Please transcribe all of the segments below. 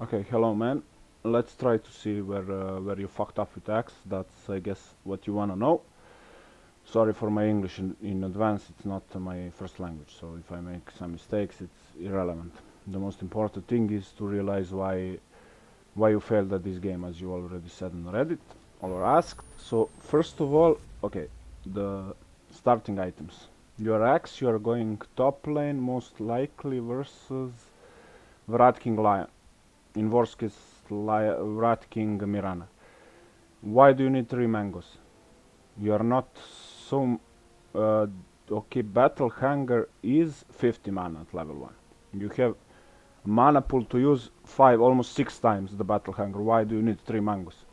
Okay, hello man. Let's try to see where you fucked up with Axe. That's, I guess, what you wanna know. Sorry for my English in advance. It's not my first language, so if I make some mistakes, it's irrelevant. The most important thing is to realize why you failed at this game, as you already said on Reddit or asked. So first of all, okay, the starting items. Your Axe, you are going top lane most likely versus Wrath King Lion. In worst case, Wrath King Mirana. Why do you need 3 mangoes? You are not so... okay, Battle Hanger is 50 mana at level 1. You have mana pool to use 5, almost 6 times the Battle Hanger. Why do you need 3 mangoes?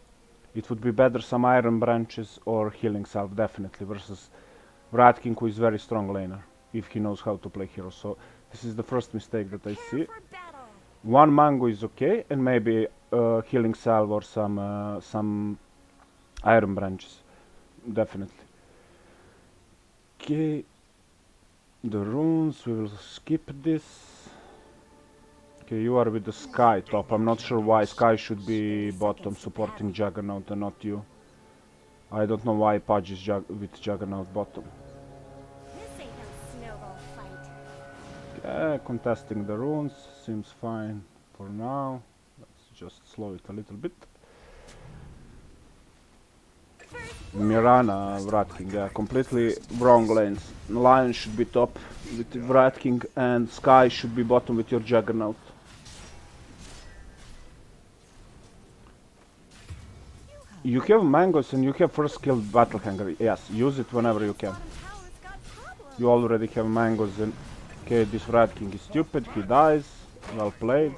It would be better some Iron Branches or Healing Salve, definitely, versus Wrath King, who is very strong laner, if he knows how to play heroes. So this is the first mistake that I see. 1 mango is okay, and maybe Healing Salve or some Iron Branches, definitely. Okay, the runes, we will skip this. Okay, you are with the Sky top. I'm not sure why Sky should be bottom supporting Juggernaut and not you. I don't know why Pudge is with Juggernaut bottom. Okay, contesting the runes seems fine for now. Let's just slow it a little bit. Mirana, Wrath King, yeah, completely wrong lanes. Lion should be top with Wrath King and Sky should be bottom with your Juggernaut. You have mangoes and you have first skill Battle Hanger. Yes, use it whenever you can. You already have mangoes and... Okay, this Wrath King is stupid, he dies. Well played.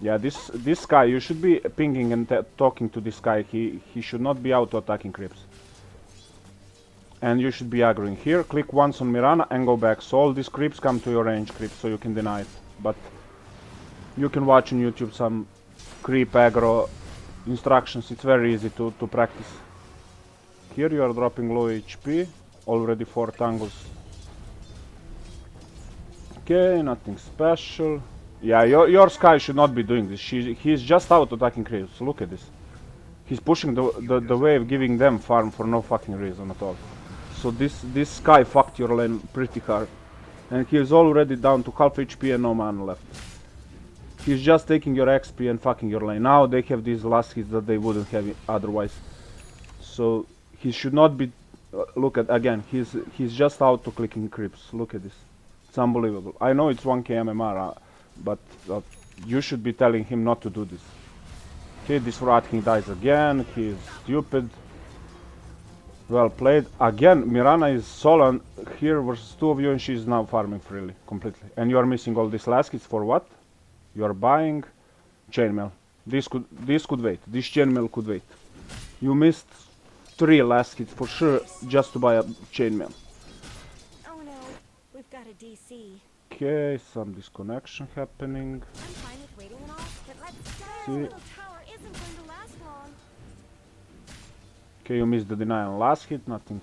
Yeah, this guy, you should be pinging and talking to this guy. He should not be auto-attacking creeps. And you should be aggroing here. Click once on Mirana and go back. So all these creeps come to your range creeps, so you can deny it. But you can watch on YouTube some creep aggro instructions. It's very easy to practice. Here you are dropping low HP. Already 4 tangles. Okay, nothing special. Yeah, your Sky should not be doing this. He's just auto-attacking creeps. Look at this. He's pushing the wave, giving them farm for no fucking reason at all. So this Sky fucked your lane pretty hard. And he is already down to half HP and no mana left. He's just taking your XP and fucking your lane. Now they have these last hits that they wouldn't have otherwise. So he should not be... look at, again, he's just auto-clicking creeps. Look at this. It's unbelievable. I know it's 1k MMR, but you should be telling him not to do this. Okay, this Wrath King dies again. He is stupid. Well played. Again, Mirana is solo here versus 2 of you and she is now farming freely, completely. And you are missing all these last hits for what? You are buying chainmail. This could wait. This chainmail could wait. You missed 3 last hits for sure just to buy a chainmail. Oh no, we've got a DC. Okay, some disconnection happening. I'm fine with waiting and all, but let's go. See. Little tower isn't going to last long. Okay, you missed the deny on last hit, nothing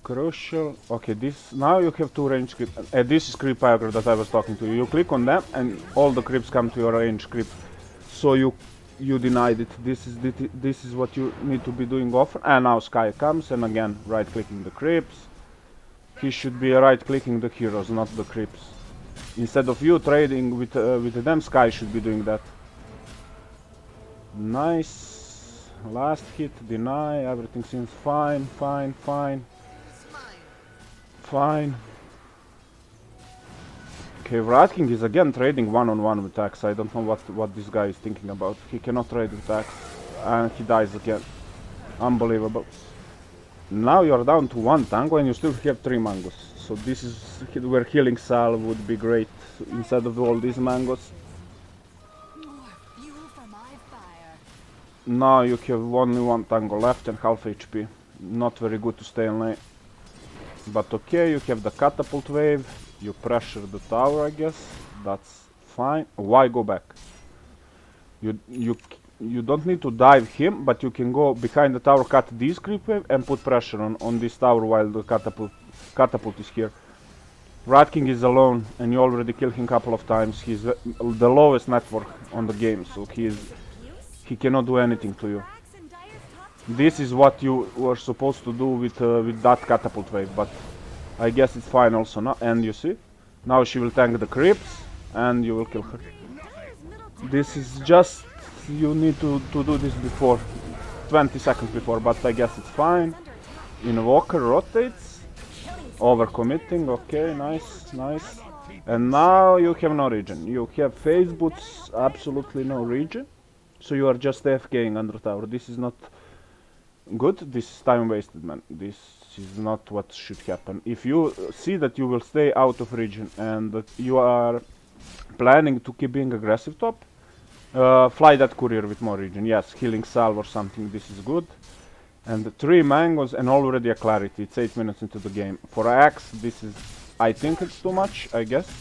crucial. Okay, this now you have 2 range creeps. This is creep aggro that I was talking to you. You click on them and all the creeps come to your range creep. So you denied it. This is what you need to be doing often. And now Sky comes and again right clicking the creeps. He should be right clicking the heroes, not the creeps. Instead of you trading with them, Sky should be doing that. Nice. Last hit, deny, everything seems fine. Okay, Wrath King is again trading one-on-one with Axe. I don't know what this guy is thinking about. He cannot trade with Axe. And he dies again. Unbelievable. Now you're down to 1 tango and you still have 3 mangoes. So this is where Healing Salve would be great instead of all these mangoes. Now you have only 1 tango left and half HP. Not very good to stay in lane. But okay, you have the catapult wave. You pressure the tower, I guess. That's fine. Why go back? You don't need to dive him, but you can go behind the tower, cut this creep wave and put pressure on this tower while the catapult is here. Rat King is alone, and you already killed him a couple of times. He's the lowest network on the game, so he cannot do anything to you. This is what you were supposed to do with that catapult wave, but I guess it's fine also now. And you see, now she will tank the creeps, and you will kill her. This is just, you need to do this before, 20 seconds before, but I guess it's fine. Invoker rotates, overcommitting, okay, nice, nice. And now you have no regen. You have phase boots, absolutely no regen. So you are just AFKing under tower. This is not good, this is time wasted, man. This is not what should happen. If you see that you will stay out of region and that you are planning to keep being aggressive top, fly that courier with more region. Yes, healing salve or something, this is good. And 3 mangoes and already a clarity. It's 8 minutes into the game. For axe, this is, I think it's too much, I guess.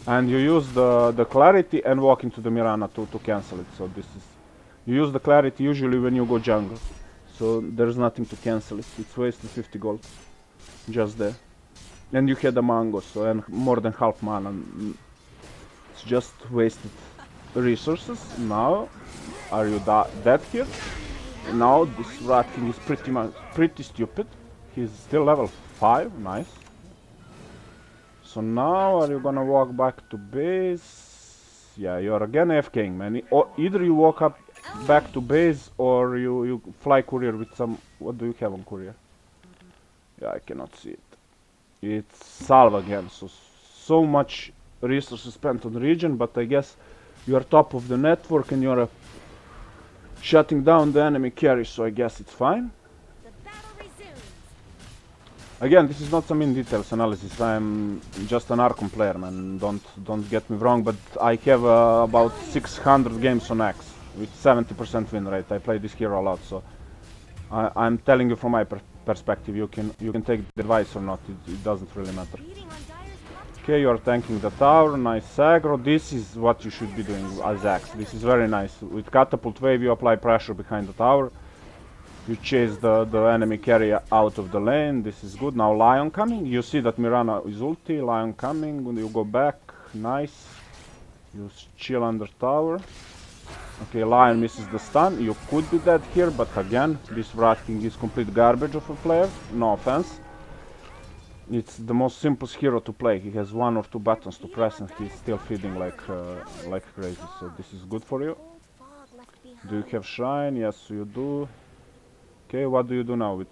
And you use the clarity and walk into the Mirana to cancel it. So this is, you use the clarity usually when you go jungle. So there's nothing to cancel it. It's wasted 50 gold. Just there. And you had a mango, so and more than half mana. It's just wasted resources. Now, are you dead here? Now this Rat King is pretty stupid. He's still level 5, nice. So now are you gonna walk back to base? Yeah, you're again AFKing, man. Or either you walk up back to base or you fly courier with some, what do you have on courier? Yeah, I cannot see it. It's salve again, so much resources spent on the region, but I guess you are top of the network and you're shutting down the enemy carry, so I guess it's fine. Again, this is not some in details analysis. I'm just an archon player, man. Don't get me wrong, but I have about 600 games on Axe with 70% win rate. I play this hero a lot, so I'm telling you from my perspective. You can take the advice or not. It doesn't really matter. Okay, you are tanking the tower. Nice aggro. This is what you should be doing as Axe. This is very nice. With catapult wave, you apply pressure behind the tower. You chase the enemy carry out of the lane. This is good. Now Lion coming. You see that Mirana is ulti. Lion coming. When you go back, nice. You chill under tower. Okay, Lion misses the stun. You could be dead here, but again, this Rat King is complete garbage of a player. No offense. It's the most simplest hero to play. He has 1 or 2 buttons to press, and he's still feeding like crazy. So this is good for you. Do you have Shrine? Yes, you do. Okay, what do you do now with...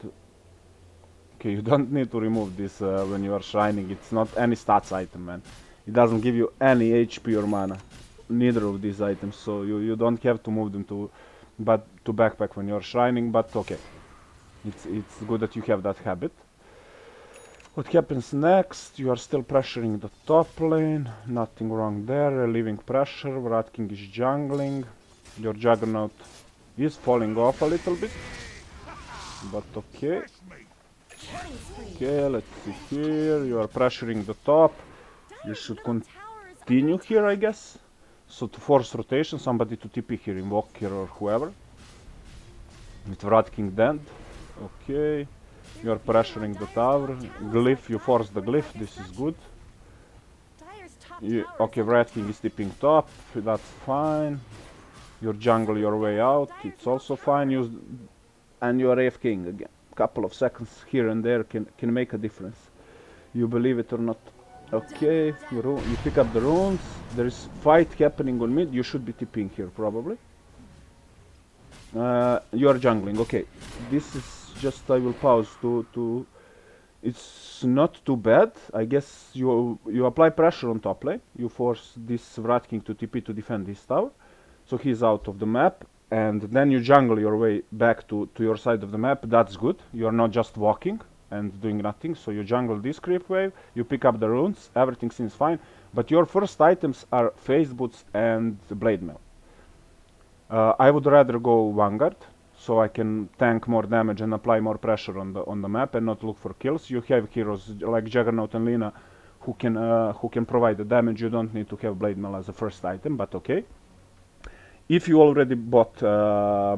Okay, you don't need to remove this when you are shining. It's not any stats item, man. It doesn't give you any HP or mana. Neither of these items, so you don't have to move them to backpack when you're shining, but okay. It's good that you have that habit. What happens next? You are still pressuring the top lane. Nothing wrong there. Relieving pressure. Rat King is jungling. Your Juggernaut is falling off a little bit. But okay. Okay, let's see here. You are pressuring the top. You should continue here, I guess. So to force rotation, somebody to TP here, invoke here or whoever. With Rat King dead. Okay. You are pressuring the tower. Glyph, you force the glyph. This is good. Okay, Rat King is tipping top. That's fine. You jungle your way out. It's also fine. And you are AFKing again. Couple of seconds here and there can make a difference. You believe it or not. Okay, you pick up the runes. There is fight happening on mid. You should be tipping here probably. You are jungling. Okay, this is just, I will pause to it's not too bad. I guess you apply pressure on top lane. You force this Rat King to TP to defend this tower. So he's out of the map. And then you jungle your way back to your side of the map. That's good. You are not just walking and doing nothing. So you jungle this creep wave, you pick up the runes, everything seems fine. But your first items are phase boots and blade mail. I would rather go Vanguard, so I can tank more damage and apply more pressure on the map and not look for kills. You have heroes like Juggernaut and Lina who can provide the damage. You don't need to have blade mail as a first item, but okay. If you already bought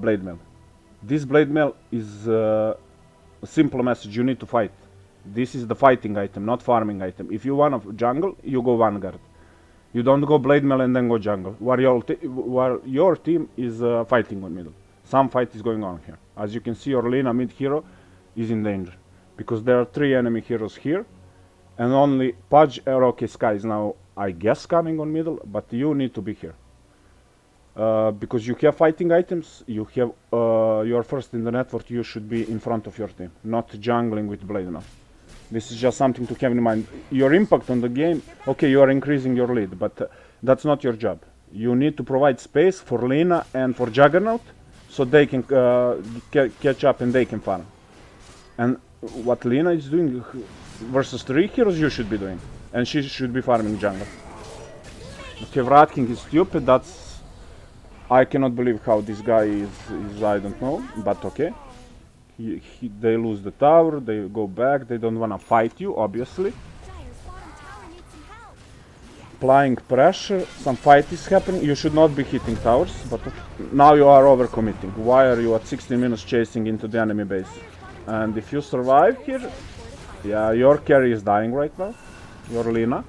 blade mail, this blade mail is a simple message. You need to fight. This is the fighting item, not farming item. If you want a jungle, you go vanguard. You don't go blade mail and then go jungle. While your team is fighting on middle. Some fight is going on here. As you can see, your Lina mid hero is in danger. Because there are 3 enemy heroes here. And only Pudge Rocky Sky is now, I guess, coming on middle. But you need to be here. Because you have fighting items, you have you're first in the network, you should be in front of your team. Not jungling with blade mail. This is just something to have in mind. Your impact on the game, okay, you are increasing your lead, but that's not your job. You need to provide space for Lina and for Juggernaut, so they can catch up and they can farm. And what Lina is doing versus 3 heroes, you should be doing. And she should be farming jungle. Okay, Rat King is stupid, that's... I cannot believe how this guy is I don't know, but okay. They lose the tower, they go back, they don't wanna fight you, obviously. Applying pressure, some fight is happening, you should not be hitting towers, but now you are overcommitting. Why are you at 16 minutes chasing into the enemy base? And if you survive here, yeah, your carry is dying right now, your Lina.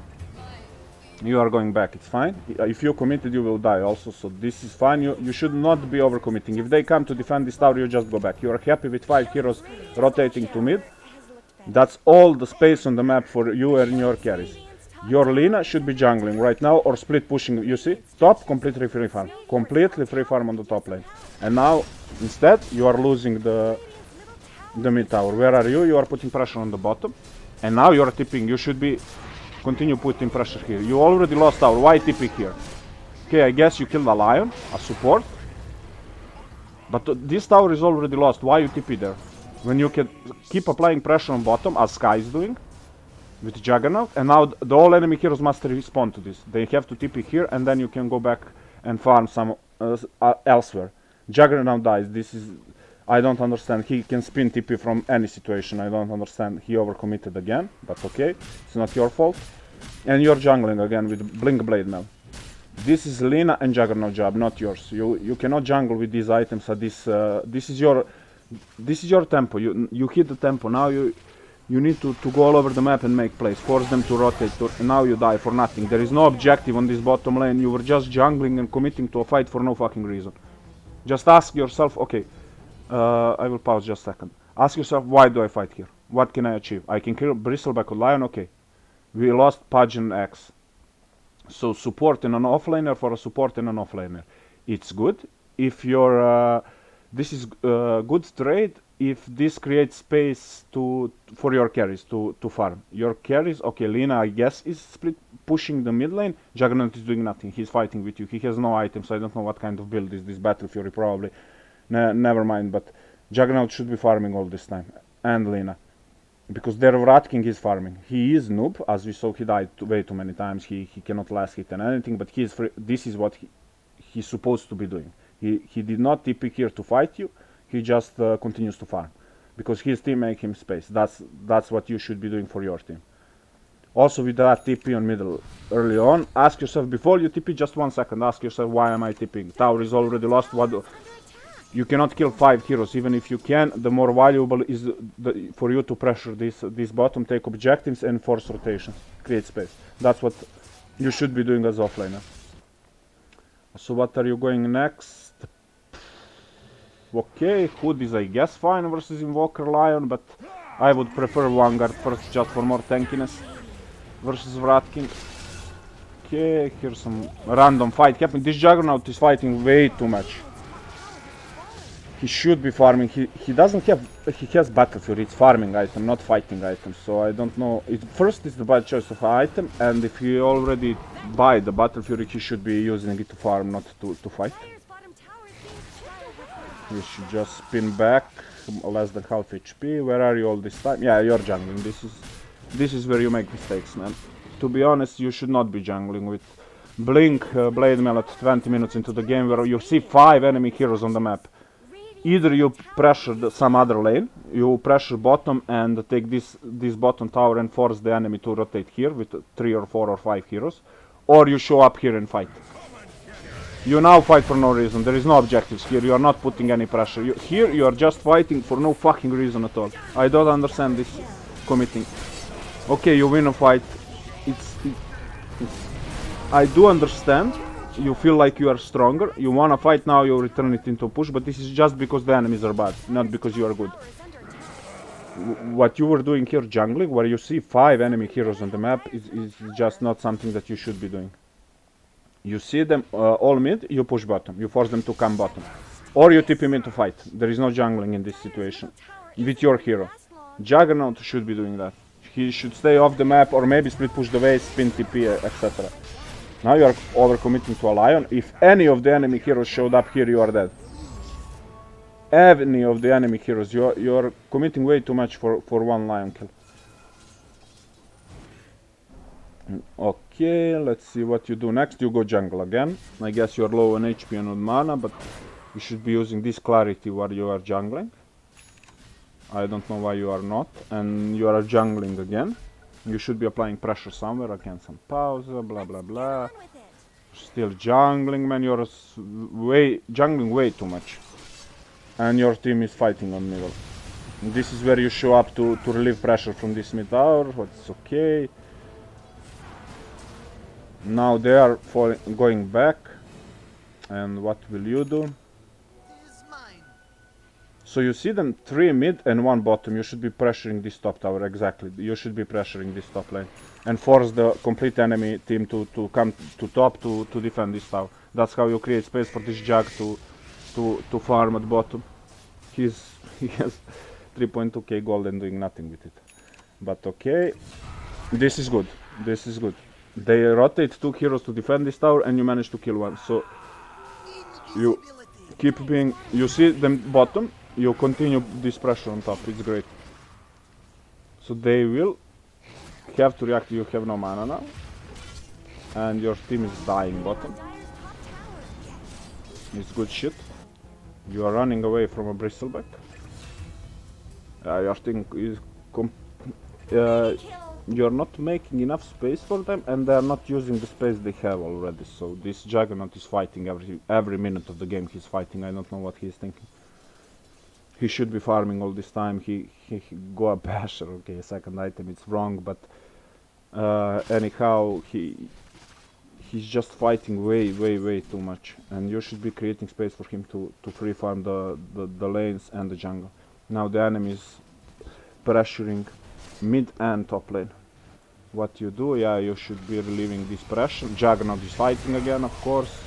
You are going back, it's fine. If you committed, you will die also, so this is fine. You should not be overcommitting. If they come to defend this tower, you just go back. You are happy with 5 heroes rotating to mid. That's all the space on the map for you and your carries. Your Lina should be jungling right now or split pushing, you see? Top, completely free farm. Completely free farm on the top lane. And now, instead, you are losing the mid tower. Where are you? You are putting pressure on the bottom. And now you are tipping. You should be... Continue putting pressure here. You already lost tower. Why TP here? Okay, I guess you killed a lion, a support. But this tower is already lost. Why you TP there? When you can keep applying pressure on bottom, as Sky is doing, with Juggernaut. And now the all enemy heroes must respond to this. They have to TP here, and then you can go back and farm some elsewhere. Juggernaut dies. This is... I don't understand. He can spin TP from any situation. I don't understand. He overcommitted again, but okay. It's not your fault. And you're jungling again with Blink Blade Mail. This is Lina and Juggernaut job, not yours. You cannot jungle with these items at this. This is your tempo. You hit the tempo. Now you need to go all over the map and make plays. Force them to rotate. And now you die for nothing. There is no objective on this bottom lane. You were just jungling and committing to a fight for no fucking reason. Just ask yourself, okay. I will pause just a second. Ask yourself, why do I fight here? What can I achieve? I can kill Bristleback or Lion, okay. We lost Pudge and Axe. So support in an offlaner for a support in an offlaner. It's good. If you're... this is good trade if this creates space for your carries to farm. Your carries, okay, Lina, I guess, is split pushing the mid lane. Juggernaut is doing nothing. He's fighting with you. He has no items. I don't know what kind of build is this. Battle Fury, probably. Never mind, but Juggernaut should be farming all this time. And Lina. Because their Rat King is farming. He is noob, as we saw, he died way too many times. He cannot last hit and anything, but he is free. This is what he's supposed to be doing. He did not TP here to fight you, he just continues to farm. Because his team make him space. That's what you should be doing for your team. Also with that TP on middle early on, ask yourself, before you TP, just 1 second, ask yourself, why am I TPing? Tower is already lost, you cannot kill 5 heroes. Even if you can, the more valuable is for you to pressure this bottom, take objectives and force rotations, create space. That's what you should be doing as offlaner. So what are you going next? Okay, Hood is I guess fine versus Invoker Lion, but I would prefer Vanguard first just for more tankiness versus Rat King. Okay, here's some random fight happening. This Juggernaut is fighting way too much. He should be farming. He doesn't have... He has Battle Fury. It's farming item, not fighting item. So I don't know. First, it's the bad choice of item. And if he already buy the Battle Fury, he should be using it to farm, not to fight. You should just spin back. Less than half HP. Where are you all this time? Yeah, you're jungling. This is where you make mistakes, man. To be honest, you should not be jungling with Blink Blade Mail at 20 minutes into the game where you see 5 enemy heroes on the map. Either you pressure some other lane, you pressure bottom and take this bottom tower and force the enemy to rotate here with 3 or 4 or 5 heroes, or you show up here and fight. You now fight for no reason, there is no objectives here, you are not putting any pressure. Here you are just fighting for no fucking reason at all. I don't understand this. committing. Okay, you win a fight. I do understand. You feel like you are stronger. You wanna fight now, you return it into a push, but this is just because the enemies are bad, not because you are good. What you were doing here, jungling, where you see 5 enemy heroes on the map, is just not something that you should be doing. You see them all mid, you push bottom. You force them to come bottom. Or you tip him into fight. There is no jungling in this situation. With your hero. Juggernaut should be doing that. He should stay off the map or maybe split push the base, spin TP, etc. Now you are overcommitting to a lion. If any of the enemy heroes showed up here, you are dead. Any of the enemy heroes, you are committing way too much for one lion kill. Okay, let's see what you do next. You go jungle again. I guess you're low on HP and on mana, but you should be using this clarity while you are jungling. I don't know why you are not. And you are jungling again. You should be applying pressure somewhere. Again, some pause, blah blah blah. Still jungling, man. You're jungling way too much. And your team is fighting on middle. This is where you show up to relieve pressure from this mid tower. What's okay. Now they are going back. And what will you do? So you see them 3 mid and 1 bottom. You should be pressuring this top tower, exactly. You should be pressuring this top lane. And force the complete enemy team to come to top to defend this tower. That's how you create space for this Jug to farm at bottom. He has 3.2k gold and doing nothing with it. But okay. This is good. This is good. They rotate 2 heroes to defend this tower and you manage to kill 1. So you keep being... You see them bottom. You continue this pressure on top, it's great. So they will have to react, you have no mana now. And your team is dying bottom. It's good shit. You are running away from a bristleback. Your team is... you're not making enough space for them and they are not using the space they have already. So this Juggernaut is fighting every minute of the game he's fighting. I don't know what he's thinking. He should be farming all this time. He go a basher. Okay, second item, it's wrong, but anyhow, he's just fighting way too much, and you should be creating space for him to free farm the lanes and the jungle. Now the enemy is pressuring mid and top lane. What you do? Yeah, you should be relieving this pressure. Juggernaut is fighting again, of course.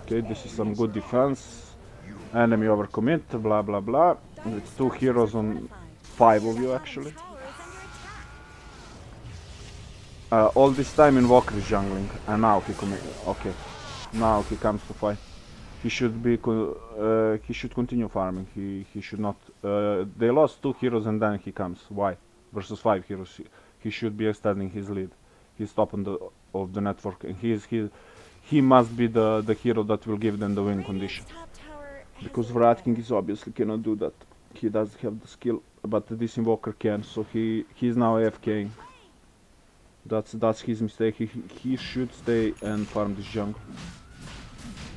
Okay, this is some good defense. Enemy overcommit, blah blah blah. With 2 heroes on 5 of you actually. All this time Invoker is jungling, and now he okay. Now he comes to fight. He should be he should continue farming. He should not. They lost 2 heroes and then he comes. Why? Versus 5 heroes. He should be extending his lead. He's top on of the network, and he must be the hero that will give them the win condition. Because Vratking is obviously cannot do that. He doesn't have the skill, but this Invoker can. So he's now AFKing. That's his mistake. He should stay and farm this jungle.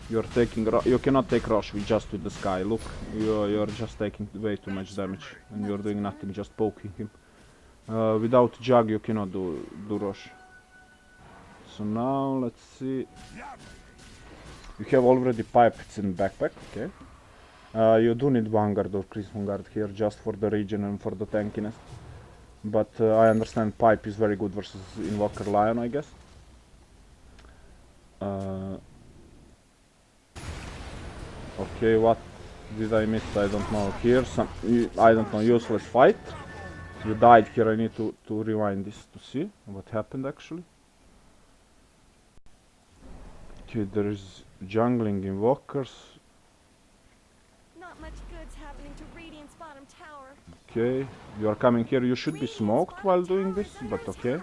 You cannot take rush with the Sky. Look, you're just taking way too much damage, and you're doing nothing, just poking him. Without Jug, you cannot do rush. So now let's see. You have already pipes in backpack, okay. You do need Vanguard or Crimson Guard here just for the region and for the tankiness. But I understand pipe is very good versus Invoker Lion, I guess. Okay, what did I miss? I don't know. Here some, I don't know, useless fight. You died here, I need to rewind this to see what happened actually. Okay, there is jungling invokers. Not much good's happening to Radiant's bottom tower. Okay, you are coming here. You should be smoked while doing this, but okay.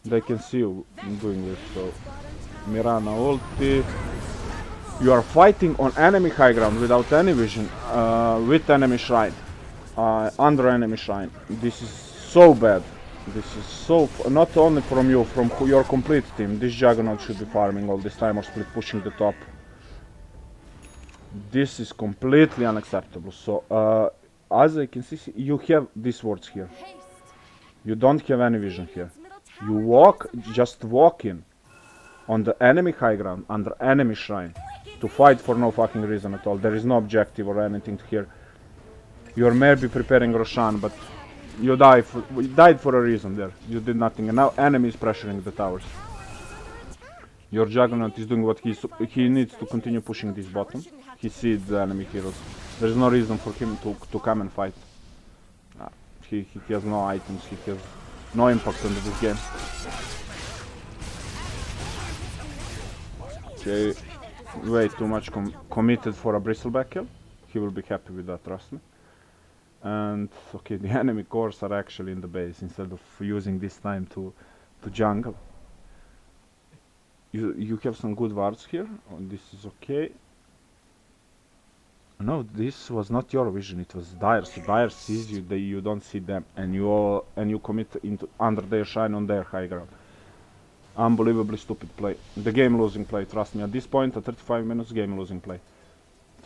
They can see you doing this, so Mirana ulti. You are fighting on enemy high ground without any vision, with enemy shrine, under enemy shrine. This is so bad. This is so, not only from you, from your complete team. This Juggernaut should be farming all this time or split pushing the top. This is completely unacceptable. So as I can see, you have these words here. You don't have any vision here. You walk, just walk in on the enemy high ground, under enemy shrine, to fight for no fucking reason at all. There is no objective or anything here. You're maybe preparing Roshan, but you died for a reason there. You did nothing, and now enemy is pressuring the towers. Your Juggernaut is doing what he needs to continue pushing this bottom. He sees the enemy heroes. There's no reason for him to come and fight. He has no items, he has no impact on this game. Okay, way too much committed for a bristleback kill. He will be happy with that, trust me. And okay, the enemy cores are actually in the base instead of using this time to jungle. You have some good wards here. Oh, this is okay. No, this was not your vision. It was Dire. So Dire sees you, you don't see them, and you commit into under their shine on their high ground. Unbelievably stupid play. The game losing play. Trust me. At this point, at 35 minutes, game losing play.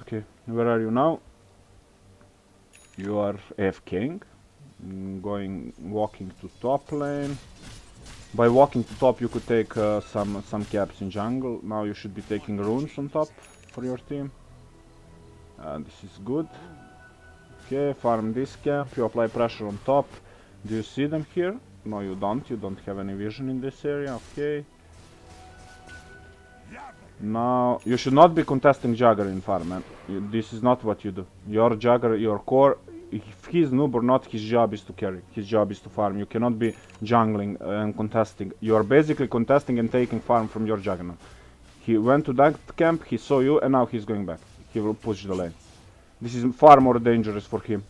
Okay, where are you now? You are AFKing, walking to top lane. By walking to top, you could take some caps in jungle. Now you should be taking runes on top for your team. This is good. Okay, farm this cap. You apply pressure on top. Do you see them here? No, you don't. You don't have any vision in this area. Okay. Now, you should not be contesting Jagger in farm, man. This is not what you do. Your Jagger, your core, if he's noob or not, his job is to carry. His job is to farm. You cannot be jungling and contesting. You are basically contesting and taking farm from your Juggernaut. He went to that camp, he saw you, and now he's going back. He will push the lane. This is far more dangerous for him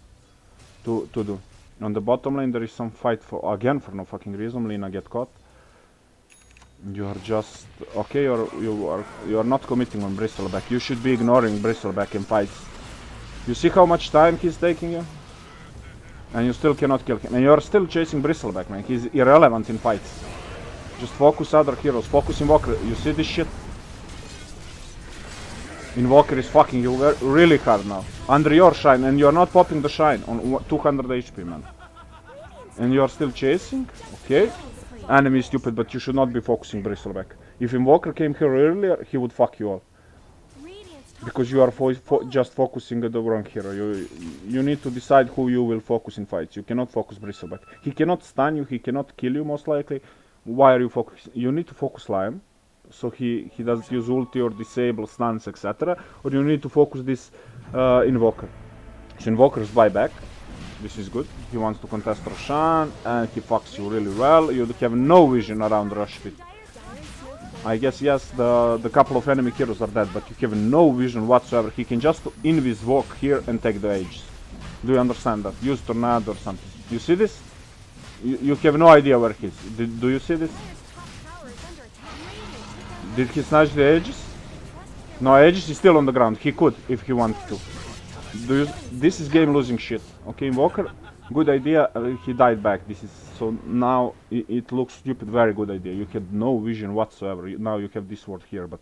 to do. On the bottom lane, there is some fight for no fucking reason. Lina get caught. You are just okay. You are not committing on Bristleback. You should be ignoring Bristleback in fights. You see how much time he's taking you, and you still cannot kill him. And you are still chasing Bristleback, man. He's irrelevant in fights. Just focus other heroes. Focus Invoker. You see this shit? Invoker is fucking you really hard now. Under your shine, and you are not popping the shine on 200 HP, man. And you are still chasing? Okay. Enemy is stupid, but you should not be focusing Bristleback. If Invoker came here earlier, he would fuck you all. Because you are just focusing the wrong hero. You need to decide who you will focus in fights. You cannot focus Bristleback. He cannot stun you, he cannot kill you most likely. Why are you focusing? You need to focus Lion. So he doesn't use ulti or disable stuns, etc. Or you need to focus this Invoker. So Invoker's buyback. This is good. He wants to contest Roshan and he fucks you really well. You have no vision around Rush Pit. I guess yes, the couple of enemy heroes are dead, but you have no vision whatsoever. He can just invis walk here and take the Aegis. Do you understand that? Use Tornado or something. You see this? You have no idea where he is. Do you see this? Did he snatch the Aegis? No, Aegis is still on the ground. He could if he wanted to. This is game losing shit. Okay, Invoker, good idea. He died back. This is so now it looks stupid. Very good idea. You had no vision whatsoever. Now you have this ward here, but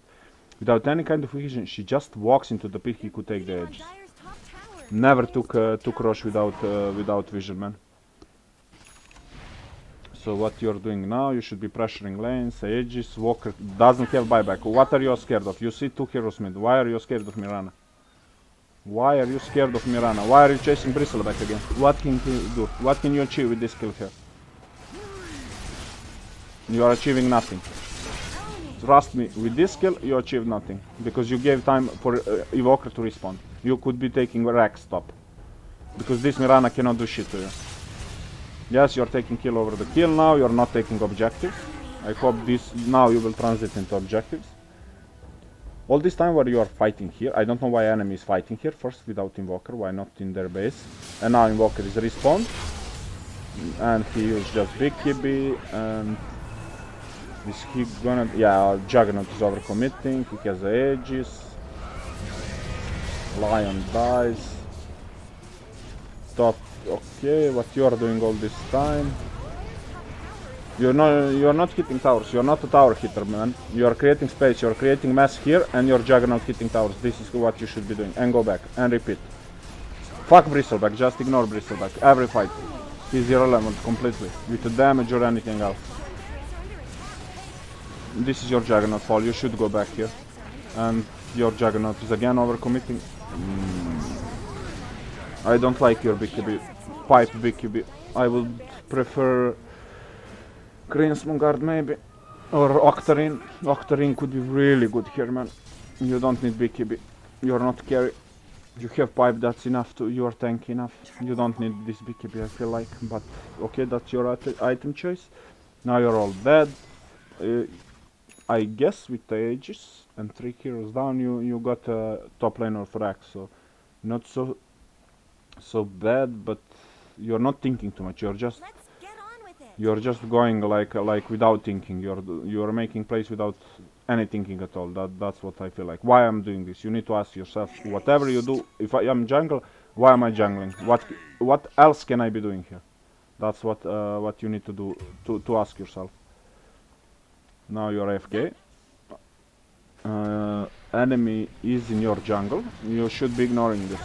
without any kind of vision, she just walks into the pit. He could take the Aegis. Never took Rosh without vision, man. So what you're doing now, you should be pressuring lanes, Aegis, Walker doesn't have buyback. What are you scared of? You see two heroes mid. Why are you scared of Mirana? Why are you scared of Mirana? Why are you chasing Bristleback again? What can you do? What can you achieve with this kill here? You are achieving nothing. Trust me, with this kill you achieved nothing. Because you gave time for Evoker to respawn. You could be taking Rax top. Because this Mirana cannot do shit to you. Yes, you're taking kill over the kill now, you're not taking objectives. I hope now you will transit into objectives. All this time while you are fighting here, I don't know why enemy is fighting here first without Invoker, why not in their base. And now Invoker is respawned. And he used just big Kibby and... Is he gonna... Yeah, Juggernaut is overcommitting, he has the Aegis. Lion dies. Top. Okay, what you are doing all this time? You're not hitting towers. You're not a tower hitter, man. You are creating space. You're creating mass here, and you're Juggernaut hitting towers. This is what you should be doing. And go back and repeat. Fuck Bristleback, just ignore Bristleback. Every fight. He's irrelevant completely. With the damage or anything else. This is your Juggernaut fall, you should go back here. And your Juggernaut is again overcommitting. I don't like your BKB. Pipe BKB. I would prefer Greensmoon Guard maybe. Or Octarine. Octarine could be really good here, man. You don't need BKB. You're not carry. You have pipe, that's enough to, you're tanky enough. You don't need this BKB, I feel like. But okay, that's your item choice. Now you're all dead. I guess with the Aegis and 3 heroes down, you got a top laner for Axe, so not so bad, but you're not thinking too much. You're just going like without thinking. You're making plays without any thinking at all. That's what I feel like. Why I'm doing this? You need to ask yourself, whatever you do, if I am jungle, why am I jungling? What else can I be doing here? That's what you need to do to ask yourself. Now you're AFK. Enemy is in your jungle. You should be ignoring this.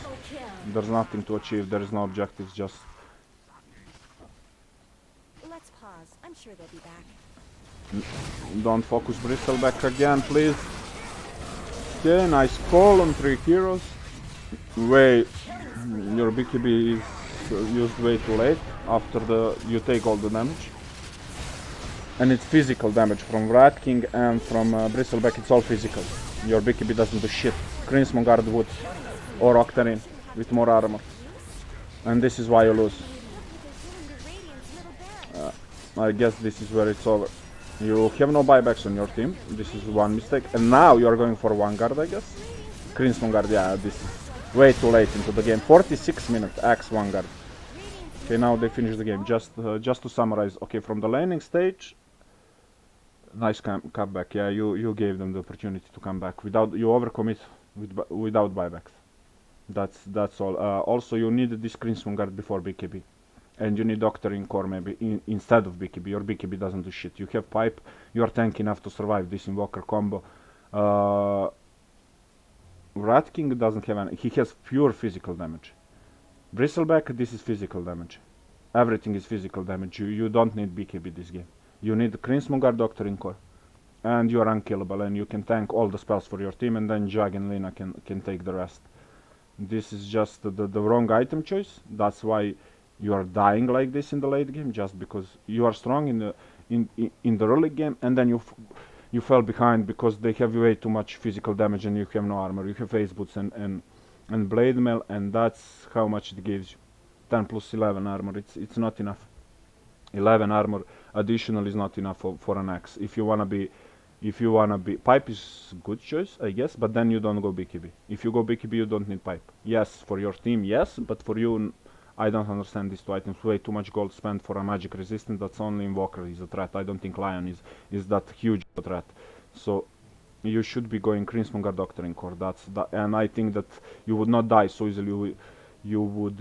There's nothing to achieve. There is no objectives. Just Let's pause. I'm sure they'll be back. don't focus Bristleback again, please. Okay, nice call on 3 heroes. Your BKB is used way too late after you take all the damage. And it's physical damage from Rat King and from Bristleback, it's all physical. Your BKB doesn't do shit. Greensmoon Guard would, or Octarine with more armor. And this is why you lose. I guess this is where it's over. You have no buybacks on your team. This is one mistake. And now you are going for one guard, I guess. Greensmoon Guard, yeah, this is way too late into the game. 46 minutes, Axe one guard. Okay, now they finish the game. Just to summarize, okay, from the laning stage, nice comeback. Yeah, you gave them the opportunity to come back without you overcommit without buybacks. That's all. Also, you need this Greensmoon Guard before BKB, and you need Octarine core maybe instead of BKB. Your BKB doesn't do shit. You have pipe. You are tanky enough to survive this Invoker combo. Rat King doesn't have any. He has pure physical damage. Bristleback, this is physical damage. Everything is physical damage. You don't need BKB this game. You need Greensmoon Guard, Octarine core, and you are unkillable, and you can tank all the spells for your team, and then Jag and Lina can take the rest. This is just the wrong item choice. That's why you are dying like this in the late game, just because you are strong in the early game, and then you fell behind because they have way too much physical damage and you have no armor. You have Ace Boots and Blade Mail, and that's how much it gives you. 10 plus 11 armor. It's not enough. 11 armor additional is not enough for an axe. If you wanna be pipe is good choice, I guess, but then you don't go BKB. If you go BKB, you don't need pipe. Yes, for your team, yes, but for you, I don't understand these two items. Way too much gold spent for a magic resistant. That's only Invoker is a threat. I don't think Lion is that huge a threat. So you should be going Greensmoon Guard, Octarine core. And I think that you would not die so easily. You would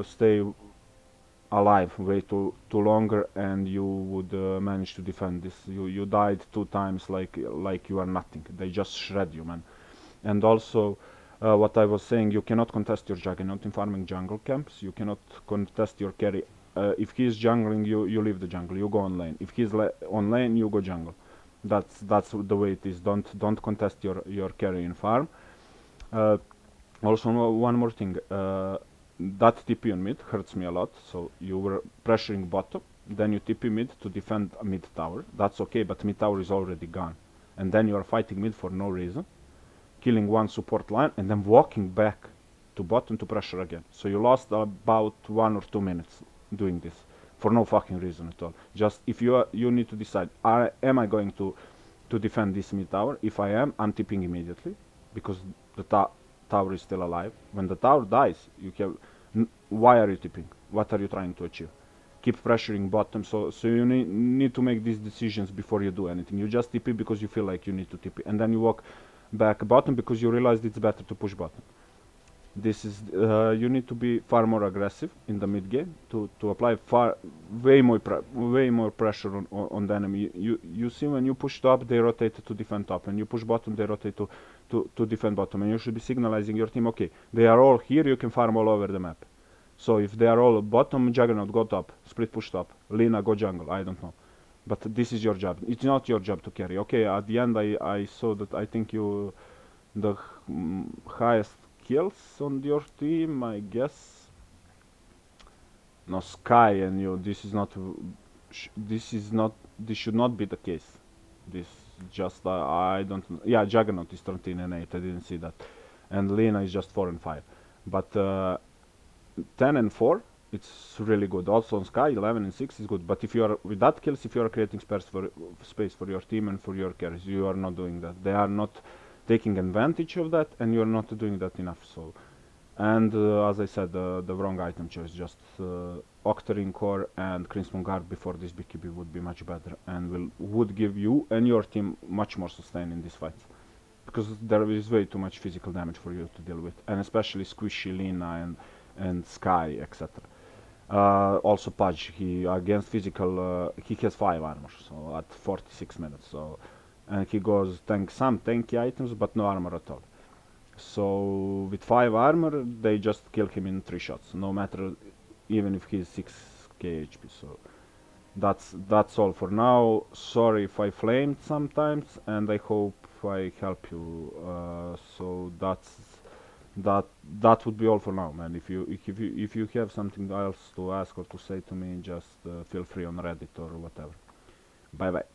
stay alive way too longer, and you would manage to defend this. You died 2 times like you are nothing. They just shred you, man. And also, what I was saying, you cannot contest your Juggernaut in farming jungle camps. You cannot contest your carry. If he is jungling, you leave the jungle. You go on lane. If he's on lane, you go jungle. That's the way it is. Don't contest your carry in farm. Also, one more thing. That TP on mid hurts me a lot. So you were pressuring bottom, then you TP mid to defend a mid tower. That's okay, but mid tower is already gone. And then you are fighting mid for no reason, killing one support line, and then walking back to bottom to pressure again. So you lost about 1 or 2 minutes doing this for no fucking reason at all. Just if you need to decide, am I going to defend this mid tower? If I am, I'm TPing immediately because the tower is still alive. When the tower dies, you have why are you TPing? What are you trying to achieve? Keep pressuring bottom. So you need to make these decisions before you do anything. You just TP because you feel like you need to TP, and then you walk back bottom because you realize it's better to push bottom. This is you need to be far more aggressive in the mid game to apply way more pressure on the enemy. You see when you push top, they rotate to defend top, and you push bottom, they rotate to defend bottom, and you should be signalizing your team, okay, they are all here, you can farm all over the map. So if they are all bottom, Juggernaut go top, split push top, Lina go jungle, I don't know. But this is your job. It's not your job to carry. Okay, at the end I saw that I think you the highest kills on your team, I guess. No, Sky and you. This should not be the case. This just I don't. Yeah, Juggernaut is 13 and 8. I didn't see that, and Lena is just 4 and 5. But 10 and 4, it's really good. Also on Sky, 11 and 6 is good. But if you are with that kills, if you are creating space for your team and for your carries, you are not doing that. They are not taking advantage of that, and you are not doing that enough. So, and as I said, the wrong item choice. Just Octarine Core and Crimson Guard before this BKB would be much better, and would give you and your team much more sustain in these fights. Because there is way too much physical damage for you to deal with, and especially Squishy, Lina, and Sky, etc. Also Pudge, he against physical, he has 5 armor, so at 46 minutes, so, and he goes some tanky items, but no armor at all. So with 5 armor, they just kill him in 3 shots, no matter even if he's 6k HP. So that's all for now. Sorry if I flamed sometimes, and I hope I help you. So that would be all for now, man. If you have something else to ask or to say to me, just feel free on Reddit or whatever. Bye bye.